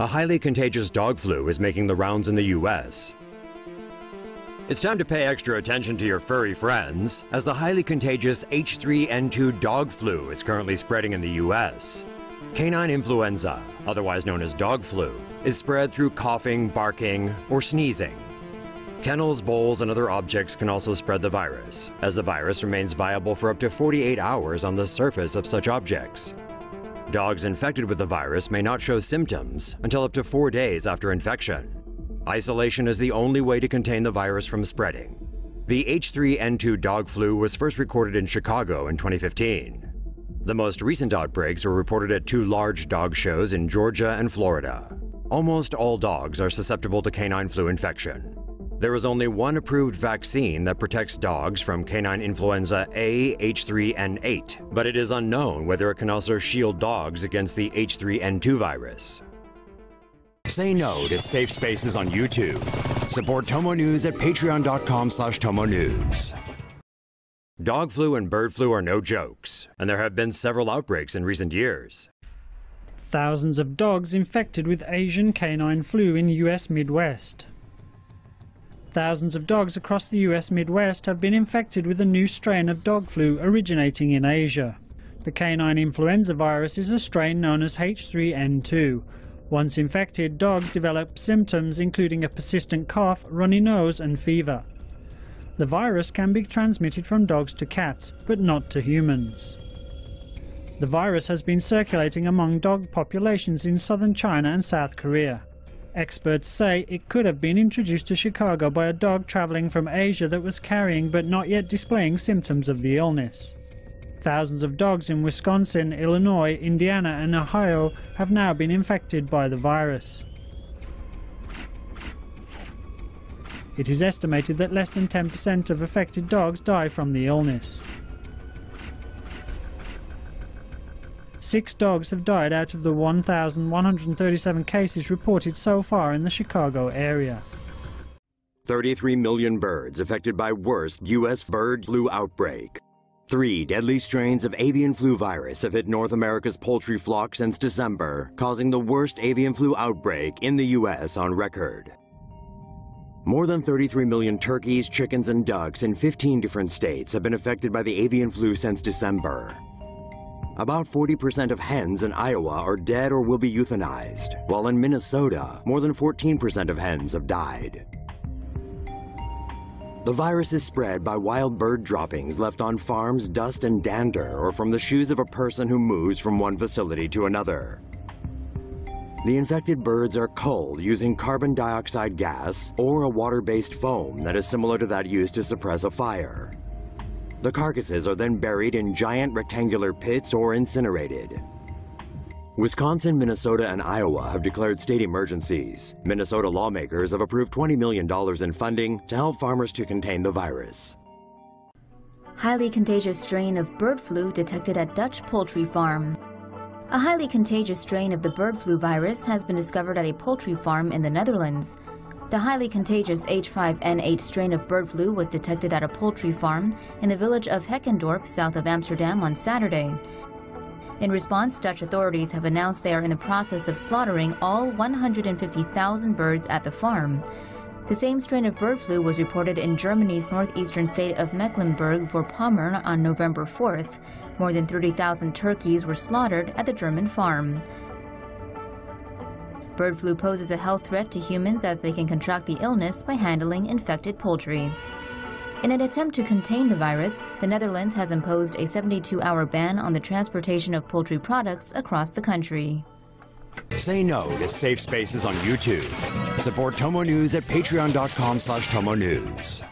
A highly contagious dog flu is making the rounds in the U.S. It's time to pay extra attention to your furry friends, as the highly contagious H3N2 dog flu is currently spreading in the U.S. Canine influenza, otherwise known as dog flu, is spread through coughing, barking, or sneezing. Kennels, bowls, and other objects can also spread the virus, as the virus remains viable for up to 48 hours on the surface of such objects. Dogs infected with the virus may not show symptoms until up to 4 days after infection. Isolation is the only way to contain the virus from spreading. The H3N2 dog flu was first recorded in Chicago in 2015. The most recent outbreaks were reported at 2 large dog shows in Georgia and Florida. Almost all dogs are susceptible to canine flu infection. There is only one approved vaccine that protects dogs from canine influenza A H3N8, but it is unknown whether it can also shield dogs against the H3N2 virus. Say no to safe spaces on YouTube. Support TomoNews at patreon.com/TomoNews. Dog flu and bird flu are no jokes, and there have been several outbreaks in recent years. Thousands of dogs infected with Asian canine flu in U.S. Midwest. Thousands of dogs across the U.S. Midwest have been infected with a new strain of dog flu originating in Asia. The canine influenza virus is a strain known as H3N2. Once infected, dogs develop symptoms including a persistent cough, runny nose, and fever. The virus can be transmitted from dogs to cats, but not to humans. The virus has been circulating among dog populations in southern China and South Korea. Experts say it could have been introduced to Chicago by a dog traveling from Asia that was carrying but not yet displaying symptoms of the illness. Thousands of dogs in Wisconsin, Illinois, Indiana, and Ohio have now been infected by the virus. It is estimated that less than 10% of affected dogs die from the illness. 6 dogs have died out of the 1,137 cases reported so far in the Chicago area. 33 million birds affected by worst U.S. bird flu outbreak. 3 deadly strains of avian flu virus have hit North America's poultry flock since December, causing the worst avian flu outbreak in the U.S. on record. More than 33 million turkeys, chickens, and ducks in 15 different states have been affected by the avian flu since December. About 40% of hens in Iowa are dead or will be euthanized, while in Minnesota, more than 14% of hens have died. The virus is spread by wild bird droppings left on farms, dust, and dander, or from the shoes of a person who moves from one facility to another. The infected birds are culled using carbon dioxide gas or a water-based foam that is similar to that used to suppress a fire. The carcasses are then buried in giant rectangular pits or incinerated. Wisconsin, Minnesota, and Iowa have declared state emergencies. Minnesota lawmakers have approved $20 million in funding to help farmers to contain the virus. Highly contagious strain of bird flu detected at Dutch poultry farm. A highly contagious strain of the bird flu virus has been discovered at a poultry farm in the Netherlands. The highly contagious H5N8 strain of bird flu was detected at a poultry farm in the village of Heckendorp, south of Amsterdam, on Saturday. In response, Dutch authorities have announced they are in the process of slaughtering all 150,000 birds at the farm. The same strain of bird flu was reported in Germany's northeastern state of Mecklenburg-Vorpommern on November 4th. More than 30,000 turkeys were slaughtered at the German farm. Bird flu poses a health threat to humans as they can contract the illness by handling infected poultry. In an attempt to contain the virus, the Netherlands has imposed a 72-hour ban on the transportation of poultry products across the country. Say no to safe spaces on YouTube. Support TomoNews at patreon.com/TomoNews.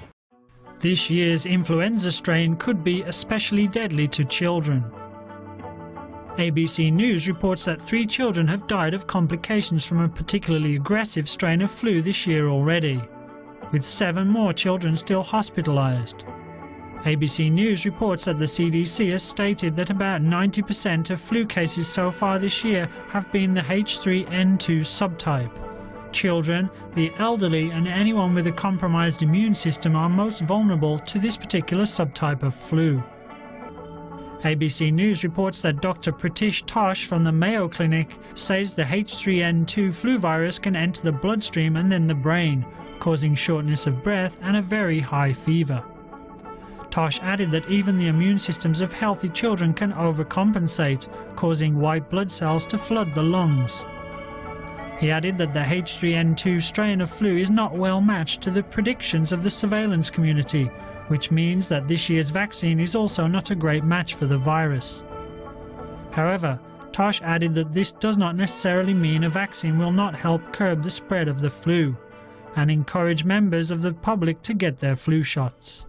This year's influenza strain could be especially deadly to children. ABC News reports that 3 children have died of complications from a particularly aggressive strain of flu this year already, with 7 more children still hospitalized. ABC News reports that the CDC has stated that about 90% of flu cases so far this year have been the H3N2 subtype. Children, the elderly, and anyone with a compromised immune system are most vulnerable to this particular subtype of flu. ABC News reports that Dr. Pritish Tosh from the Mayo Clinic says the H3N2 flu virus can enter the bloodstream and then the brain, causing shortness of breath and a very high fever. Tosh added that even the immune systems of healthy children can overcompensate, causing white blood cells to flood the lungs. He added that the H3N2 strain of flu is not well matched to the predictions of the surveillance community, which means that this year's vaccine is also not a great match for the virus. However, Tosh added that this does not necessarily mean a vaccine will not help curb the spread of the flu, and encourage members of the public to get their flu shots.